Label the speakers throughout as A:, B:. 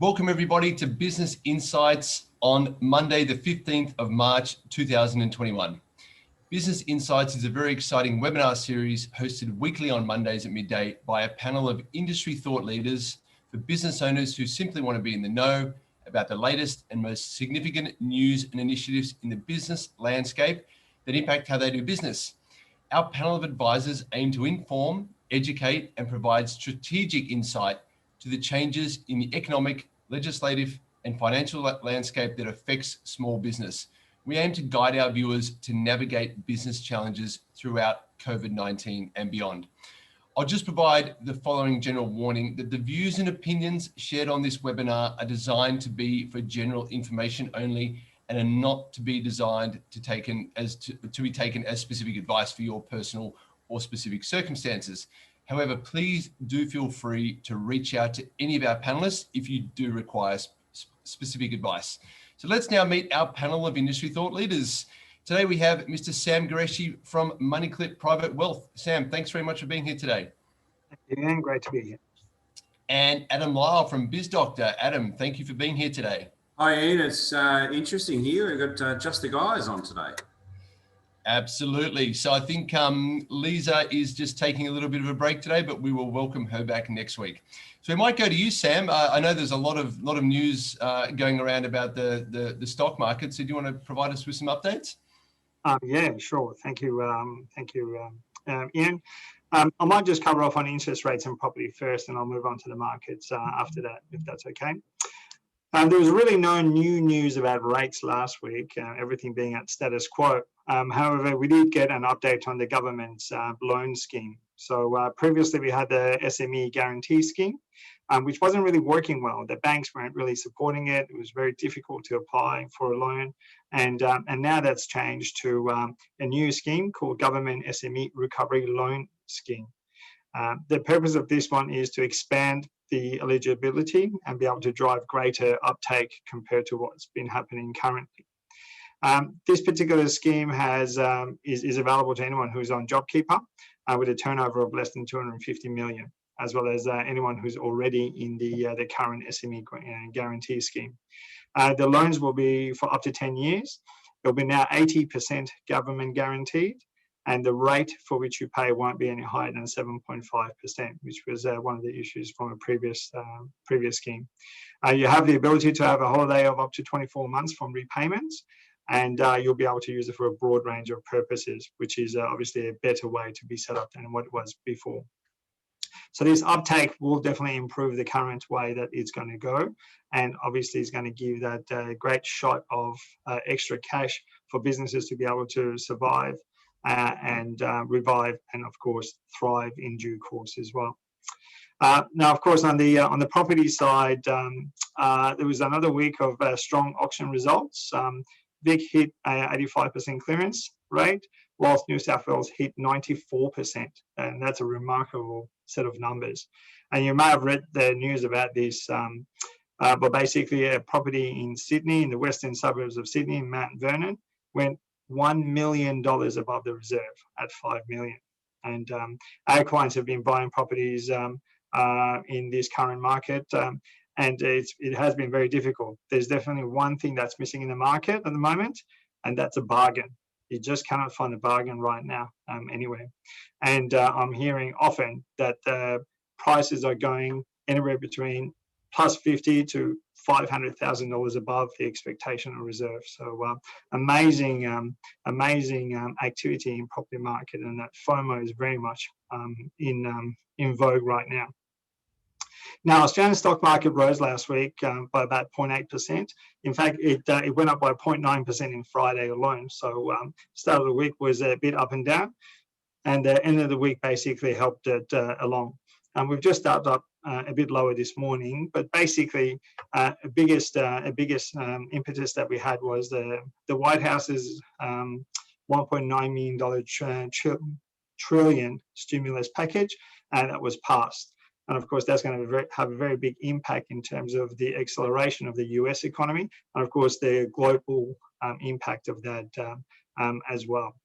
A: Welcome everybody to Business Insights on Monday, the 15th of March, 2021. Business Insights is a very exciting webinar series hosted weekly on Mondays at midday by a panel of industry thought leaders for business owners who simply want to be in the know about the latest and most significant news and initiatives in the business landscape that impact how they do business. Our panel of advisors aim to inform, educate, and provide strategic insight to the changes in the economic, legislative, and financial landscape that affects small business. We aim to guide our viewers to navigate business challenges throughout COVID-19 and beyond. I'll just provide the following general warning that the views and opinions shared on this webinar are designed to be for general information only and are not to be designed to be taken as specific advice for your personal or specific circumstances. However, please do feel free to reach out to any of our panelists if you do require specific advice. So let's now meet our panel of industry thought leaders. Today we have Mr. Sam Qureshi from MoneyClip Private Wealth. Sam, thanks very much for being here today.
B: Thank you, Ian. Great to be here.
A: And Adam Lyle from BizDoctor. Adam, thank you for being here today.
C: Hi, Ian. It's interesting here. We've got just the guys on today.
A: Absolutely. So I think Lisa is just taking a little bit of a break today, but we will welcome her back next week. So we might go to you, Sam. I know there's a lot of news going around about the stock market. So do you want to provide us with some updates?
B: Yeah, sure. Thank you, Ian. I might just cover off on interest rates and property first, and I'll move on to the markets after that, if that's okay. There was really no new news about rates last week, everything being at status quo. However, we did get an update on the government's loan scheme. So previously we had the SME guarantee scheme, which wasn't really working well. The banks weren't really supporting it. It was very difficult to apply for a loan. And now that's changed to a new scheme called Government SME Recovery Loan Scheme. The purpose of this one is to expand the eligibility and be able to drive greater uptake compared to what's been happening currently. This particular scheme is available to anyone who's on JobKeeper with a turnover of less than 250 million, as well as anyone who's already in the current SME guarantee scheme. The loans will be for up to 10 years. It'll be now 80% government guaranteed, and the rate for which you pay won't be any higher than 7.5%, which was one of the issues from a previous scheme. You have the ability to have a holiday of up to 24 months from repayments, and you'll be able to use it for a broad range of purposes, which is obviously a better way to be set up than what it was before. So this uptake will definitely improve the current way that it's going to go, and obviously it's going to give that great shot of extra cash for businesses to be able to survive and revive, and of course thrive in due course as well. Now, of course, on the property side, there was another week of strong auction results. Vic hit 85% clearance rate, whilst New South Wales hit 94%, and that's a remarkable set of numbers. And you may have read the news about this, but basically a property in Sydney, in the western suburbs of Sydney, in Mount Vernon, went $1 million above the reserve at $5 million. And our clients have been buying properties in this current market, and it has been very difficult. There's definitely one thing that's missing in the market at the moment, and that's a bargain. You just cannot find a bargain right now anywhere. And I'm hearing often that the prices are going anywhere between plus $50,000 to $500,000 above the expectation or reserve. So amazing activity in property market, and that FOMO is very much in vogue right now. Now, Australian stock market rose last week by about 0.8%. In fact, it went up by 0.9% in Friday alone. So start of the week was a bit up and down, and the end of the week basically helped it along. We've just started up a bit lower this morning, but basically a biggest impetus that we had was the White House's $1.9 million trillion stimulus package, and that was passed. And of course, that's going to have a very big impact in terms of the acceleration of the US economy, and of course, the global impact of that as well.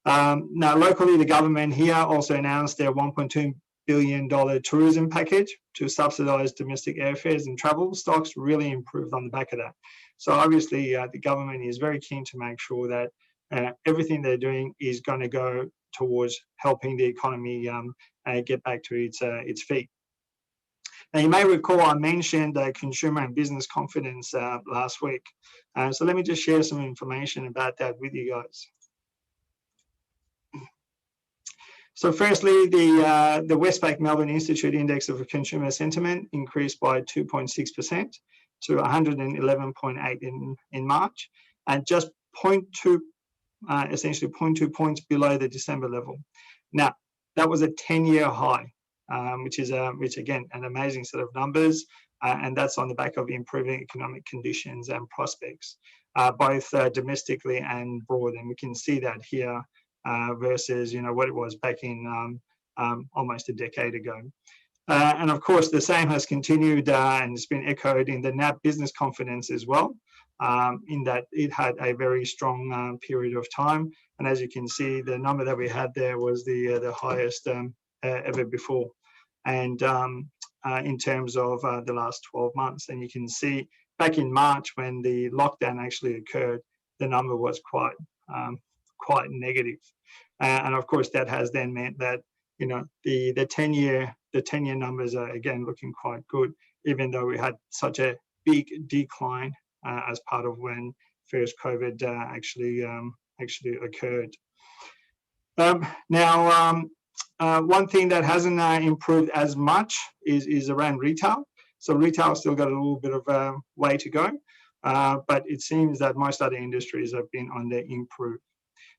B: Now, locally, the government here also announced their $1.2 billion tourism package to subsidise domestic airfares and travel. Stocks really improved on the back of that. So obviously the government is very keen to make sure that everything they're doing is going to go towards helping the economy get back to its feet. Now, you may recall I mentioned consumer and business confidence last week. So let me just share some information about that with you guys. So firstly, the Westpac Melbourne Institute Index of Consumer Sentiment increased by 2.6% to 111.8 in March, and just 0.2, essentially 0.2 points below the December level. Now, that was a 10-year high, which again, an amazing set of numbers, and that's on the back of improving economic conditions and prospects, both domestically and abroad. And we can see that here versus what it was back in almost a decade ago. And of course, the same has continued and it's been echoed in the NAB business confidence as well, in that it had a very strong period of time. And as you can see, the number that we had there was the highest ever before. And in terms of the last 12 months, and you can see back in March when the lockdown actually occurred, the number was quite negative. And of course, that has then meant that the 10-year numbers are again looking quite good, even though we had such a big decline as part of when first COVID actually occurred. Now, one thing that hasn't improved as much is around retail. So retail still got a little bit of a way to go, but it seems that most other industries have been on the improve.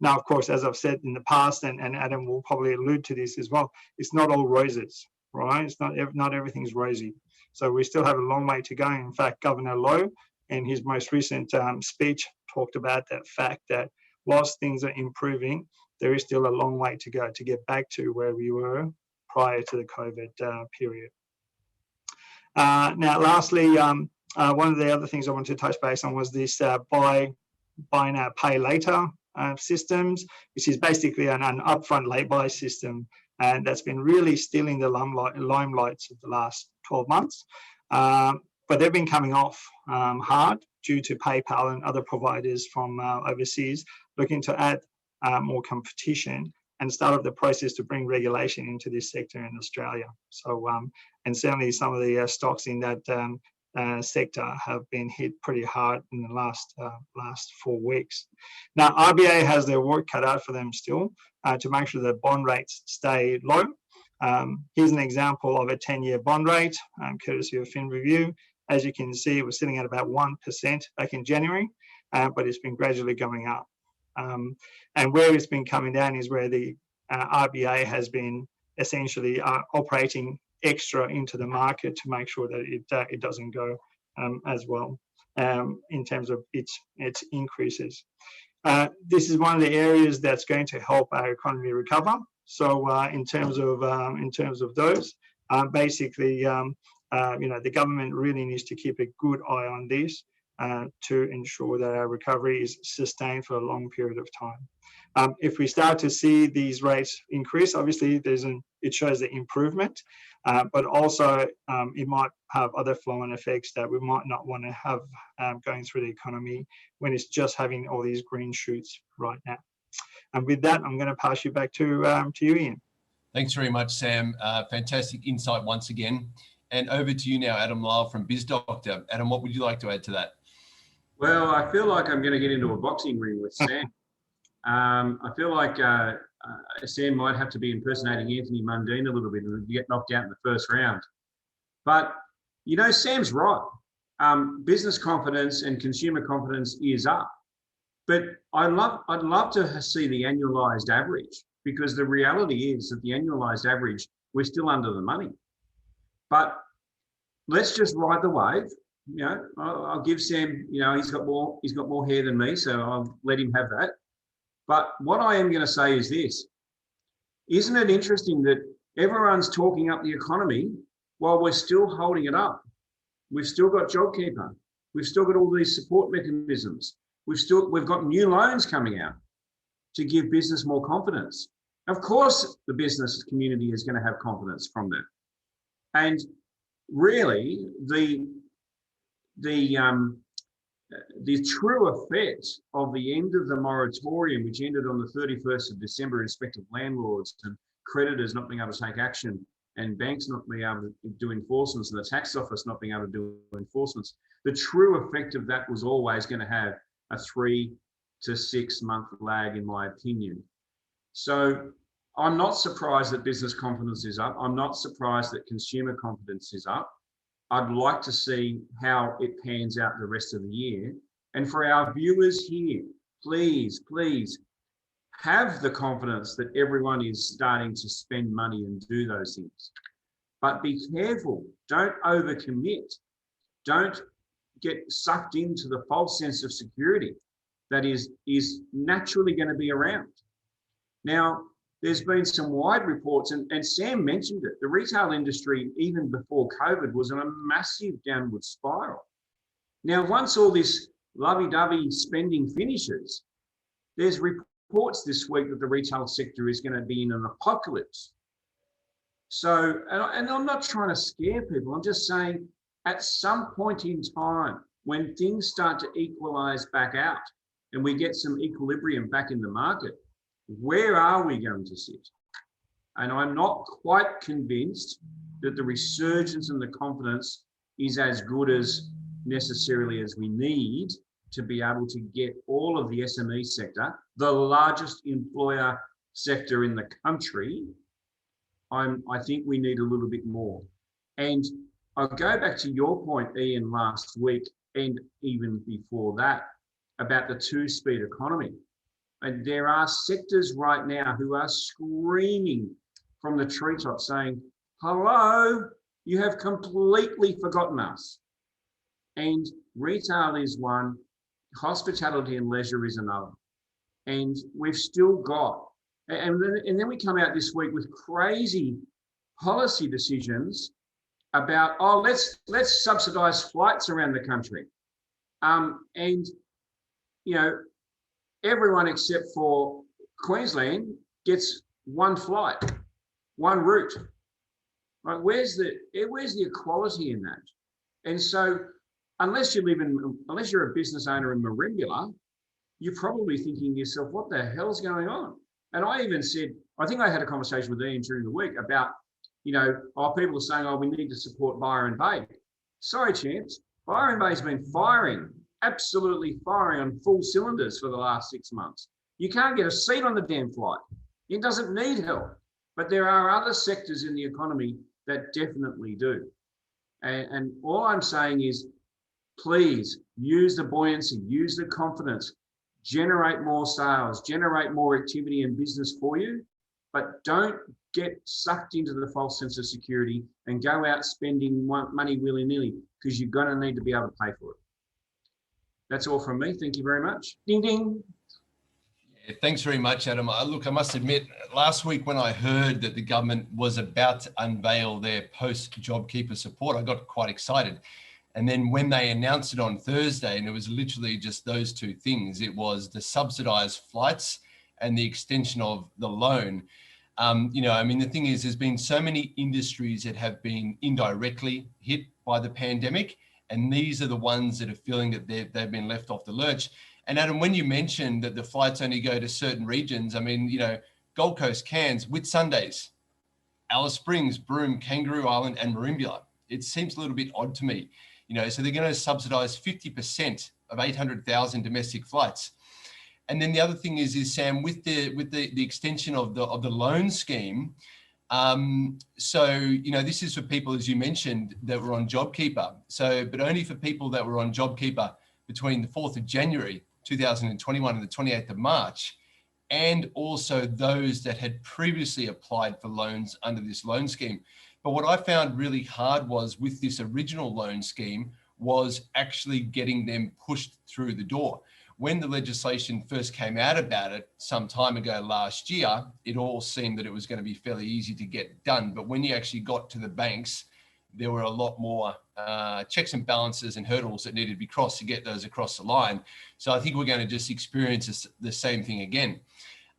B: Now, of course, as I've said in the past, and Adam will probably allude to this as well, it's not all roses, right? It's not everything's rosy. So we still have a long way to go. In fact, Governor Lowe, in his most recent speech, talked about that fact that whilst things are improving, there is still a long way to go to get back to where we were prior to the COVID period. Now, lastly, one of the other things I wanted to touch base on was this buy now, pay later systems, which is basically an upfront lay-by system, and that's been really stealing the limelights of the last 12 months. But they've been coming off hard due to PayPal and other providers from overseas looking to add more competition and start off the process to bring regulation into this sector in Australia. So, and certainly some of the stocks in that sector have been hit pretty hard in the last 4 weeks. Now, RBA has their work cut out for them still to make sure that bond rates stay low. Here's an example of a 10-year bond rate, courtesy of Fin Review. As you can see, it was sitting at about 1% back in January, but it's been gradually going up. And where it's been coming down is where the RBA has been essentially operating extra into the market to make sure that it doesn't go as well in terms of its increases. This is one of the areas that's going to help our economy recover. So in terms of those, basically, the government really needs to keep a good eye on this to ensure that our recovery is sustained for a long period of time. If we start to see these rates increase, obviously it shows the improvement, but also it might have other flow-on effects that we might not want to have going through the economy when it's just having all these green shoots right now. And with that, I'm going to pass you back to you, Ian.
A: Thanks very much, Sam. Fantastic insight once again. And over to you now, Adam Lyle from BizDoctor. Adam, what would you like to add to that?
C: Well, I feel like I'm going to get into a boxing ring with Sam. I feel like Sam might have to be impersonating Anthony Mundine a little bit and get knocked out in the first round. But, Sam's right. Business confidence and consumer confidence is up. But I'd love to see the annualized average, because the reality is that the annualized average, we're still under the money. But let's just ride the wave. I'll give Sam, he's got more hair than me, so I'll let him have that. But what I am going to say is this: isn't it interesting that everyone's talking up the economy while we're still holding it up? We've still got JobKeeper. We've still got all these support mechanisms. We've got new loans coming out to give business more confidence. Of course, the business community is going to have confidence from that. And really, the true effect of the end of the moratorium, which ended on the 31st of December, in respect of landlords and creditors not being able to take action, and banks not being able to do enforcements, and the tax office not being able to do enforcements, the true effect of that was always going to have a 3 to 6 month lag, in my opinion. So I'm not surprised that business confidence is up. I'm not surprised that consumer confidence is up. I'd like to see how it pans out the rest of the year. And for our viewers here, please, please have the confidence that everyone is starting to spend money and do those things. But be careful, don't overcommit. Don't get sucked into the false sense of security that is naturally going to be around. Now, there's been some wide reports, and Sam mentioned it. The retail industry, even before COVID, was on a massive downward spiral. Now, once all this lovey-dovey spending finishes, there's reports this week that the retail sector is going to be in an apocalypse. So, and I'm not trying to scare people. I'm just saying, at some point in time, when things start to equalize back out and we get some equilibrium back in the market, where are we going to sit? And I'm not quite convinced that the resurgence and the confidence is as good as necessarily as we need to be able to get all of the SME sector, the largest employer sector in the country. I think we need a little bit more. And I'll go back to your point, Ian, last week, and even before that, about the two-speed economy. And there are sectors right now who are screaming from the treetops saying, hello, you have completely forgotten us. And retail is one, hospitality and leisure is another. And we've still got, and then we come out this week with crazy policy decisions about, oh, let's subsidize flights around the country. And, you know, everyone except for Queensland gets one flight, one route. Right? Where's the equality in that? And so, unless you're a business owner in Merimbula, you're probably thinking to yourself, what the hell's going on? And I even said, I think I had a conversation with Ian during the week about, you know, people are saying, oh, we need to support Byron Bay. Sorry, champs, Byron Bay's been firing. Absolutely firing on full cylinders for the last 6 months. You can't get a seat on the damn flight. It doesn't need help. But there are other sectors in the economy that definitely do. And all I'm saying is, please use the buoyancy, use the confidence, generate more sales, generate more activity and business for you, but don't get sucked into the false sense of security and go out spending money willy-nilly, because you're going to need to be able to pay for it. That's all from me. Thank you very much. Ding, ding.
A: Yeah, thanks very much, Adam. Look, I must admit, last week when I heard that the government was about to unveil their post-JobKeeper support, I got quite excited. And then when they announced it on Thursday, and it was literally just those two things, it was the subsidized flights and the extension of the loan. You know, I mean, the thing is, there's been so many industries that have been indirectly hit by the pandemic, and these are the ones that are feeling that they've been left off the lurch. And Adam, when you mentioned that the flights only go to certain regions, I mean, you know, Gold Coast, Cairns, Whitsundays, Alice Springs, Broome, Kangaroo Island, and Merimbula. It seems a little bit odd to me, you know, so they're going to subsidize 50% of 800,000 domestic flights. And then the other thing is Sam, with the extension of the loan scheme, so, you know, this is for people, as you mentioned, that were on JobKeeper. So, but only for people that were on JobKeeper between the 4th of January, 2021 and the 28th of March, and also those that had previously applied for loans under this loan scheme. But what I found really hard was with this original loan scheme was actually getting them pushed through the door. When the legislation first came out about it some time ago last year, it all seemed that it was going to be fairly easy to get done. But when you actually got to the banks, there were a lot more checks and balances and hurdles that needed to be crossed to get those across the line. So I think we're going to just experience the same thing again.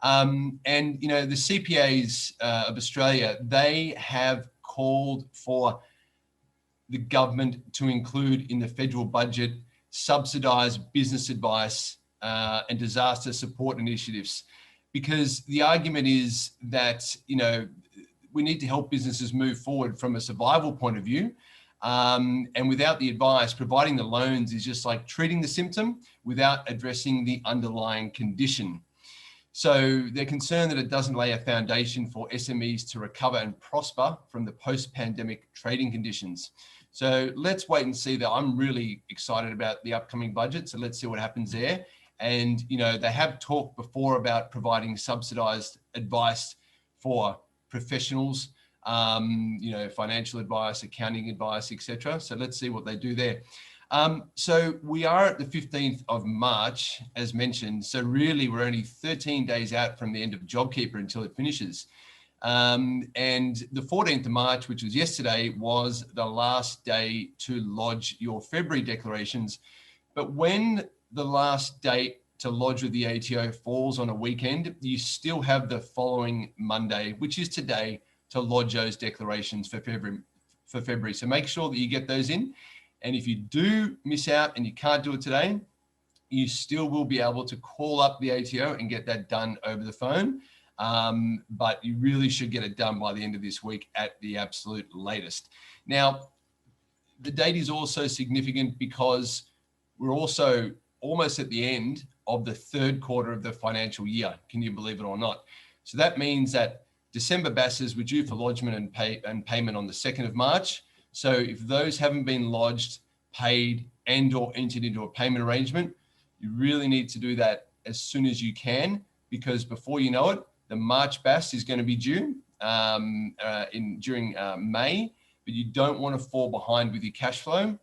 A: And, you know, the CPAs of Australia, they have called for the government to include in the federal budget subsidised business advice and disaster support initiatives, because the argument is that, you know, we need to help businesses move forward from a survival point of view. And without the advice, providing the loans is just like treating the symptom without addressing the underlying condition. So they're concerned that it doesn't lay a foundation for SMEs to recover and prosper from the post-pandemic trading conditions. So let's wait and see. That I'm really excited about the upcoming budget. So let's see what happens there. And, you know, they have talked before about providing subsidized advice for professionals, you know, financial advice, accounting advice, etc. So let's see what they do there. So we are at the 15th of March, as mentioned. So really, we're only 13 days out from the end of JobKeeper until it finishes. And the 14th of March, which was yesterday, was the last day to lodge your February declarations. But when the last date to lodge with the ATO falls on a weekend, you still have the following Monday, which is today, to lodge those declarations for February. So make sure that you get those in. And if you do miss out and you can't do it today, you still will be able to call up the ATO and get that done over the phone. But you really should get it done by the end of this week at the absolute latest. Now, the date is also significant because we're also almost at the end of the third quarter of the financial year. Can you believe it or not? So that means that December BASs were due for lodgement and payment on the 2nd of March. So if those haven't been lodged, paid, and or entered into a payment arrangement, you really need to do that as soon as you can, because before you know it, the March BAS is going to be due during May, but you don't want to fall behind with your cash flow.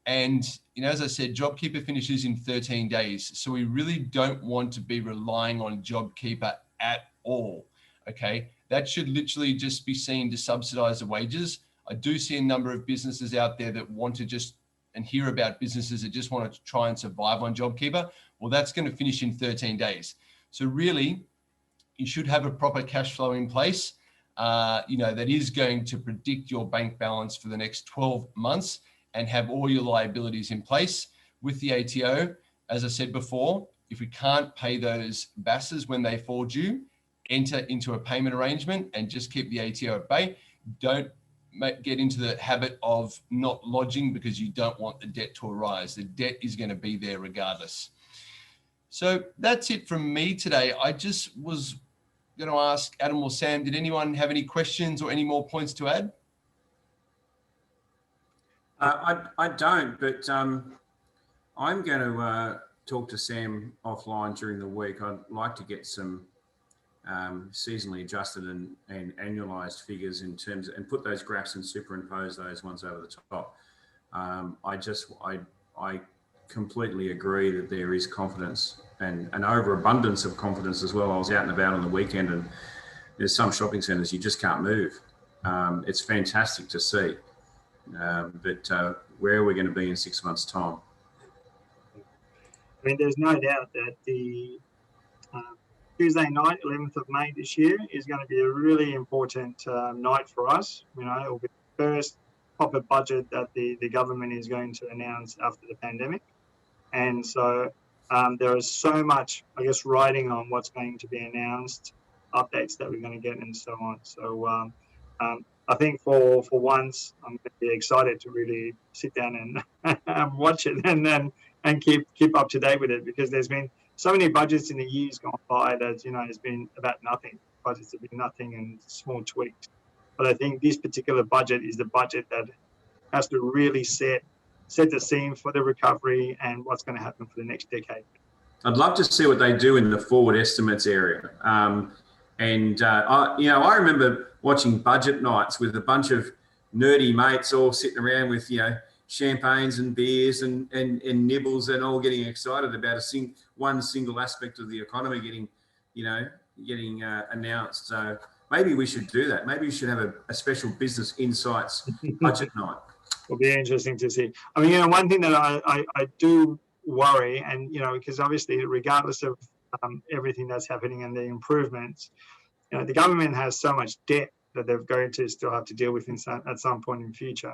A: And, you know, as I said, JobKeeper finishes in 13 days. So we really don't want to be relying on JobKeeper at all. Okay. That should literally just be seen to subsidize the wages. I do see a number of businesses out there that want to just, and hear about businesses that just want to try and survive on JobKeeper. Well, that's going to finish in 13 days. So really, you should have a proper cash flow in place, you know, that is going to predict your bank balance for the next 12 months and have all your liabilities in place with the ATO. As I said before, if we can't pay those BASs when they fall due, enter into a payment arrangement and just keep the ATO at bay. Don't get into the habit of not lodging because you don't want the debt to arise. The debt is going to be there regardless. So that's it from me today. I just was going to ask Adam or Sam, did anyone have any questions or any more points to add?
C: I don't, but I'm going to talk to Sam offline during the week. I'd like to get some seasonally adjusted and annualized figures in terms of, and put those graphs and superimpose those ones over the top. I completely agree that there is confidence and an overabundance of confidence as well. I was out and about on the weekend and there's some shopping centres you just can't move. It's fantastic to see. But where are we going to be in 6 months' time?
B: I mean, there's no doubt that the Tuesday night, 11th of May this year, is going to be a really important night for us. You know, it will be the first proper budget that the government is going to announce after the pandemic. And so there is so much, I guess, riding on what's going to be announced, updates that we're going to get, and so on. So I think for once, I'm going to be excited to really sit down and watch it and keep up to date with it, because there's been so many budgets in the years gone by that, you know, has been about nothing. Budgets have been nothing and small tweaks. But I think this particular budget is the budget that has to really set the scene for the recovery and what's going to happen for the next decade.
C: I'd love to see what they do in the forward estimates area. I remember watching budget nights with a bunch of nerdy mates all sitting around with, you know, champagnes and beers and nibbles and all getting excited about one single aspect of the economy getting announced. So maybe we should do that. Maybe we should have a special business insights budget night.
B: It'll be interesting to see. I mean, you know, one thing that I do worry, and, you know, because obviously regardless of everything that's happening and the improvements. You know, the government has so much debt that they're going to still have to deal with at some point in the future.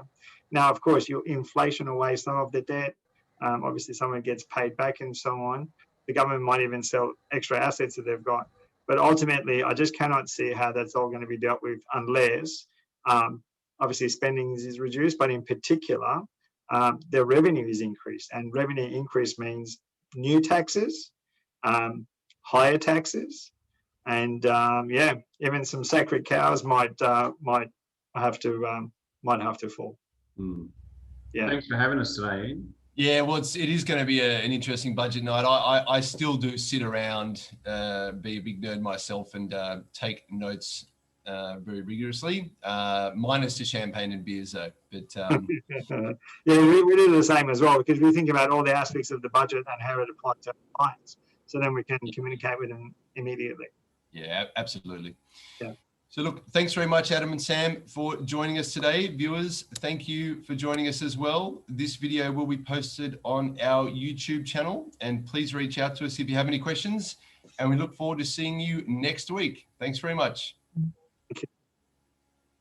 B: Now, of course, you inflation away some of the debt. Obviously, some of it gets paid back and so on. The government might even sell extra assets that they've got. But ultimately, I just cannot see how that's all going to be dealt with unless, obviously, spending is reduced, but in particular, their revenue is increased. And revenue increase means new taxes, higher taxes, and yeah, even some sacred cows might have to fall.
C: Yeah. Thanks for having us today, Ian.
A: Yeah, well, it is going to be an interesting budget night. I still do sit around, be a big nerd myself, and take notes very rigorously, minus the champagne and beers though. But
B: yeah, we do the same as well, because we think about all the aspects of the budget and how it applies to our clients, so then we can communicate with them immediately.
A: Yeah, absolutely.
B: Yeah.
A: So look, thanks very much, Adam and Sam, for joining us today. Viewers, thank you for joining us as well. This video will be posted on our YouTube channel, and please reach out to us if you have any questions, and we look forward to seeing you next week. Thanks very much.
B: Thank you.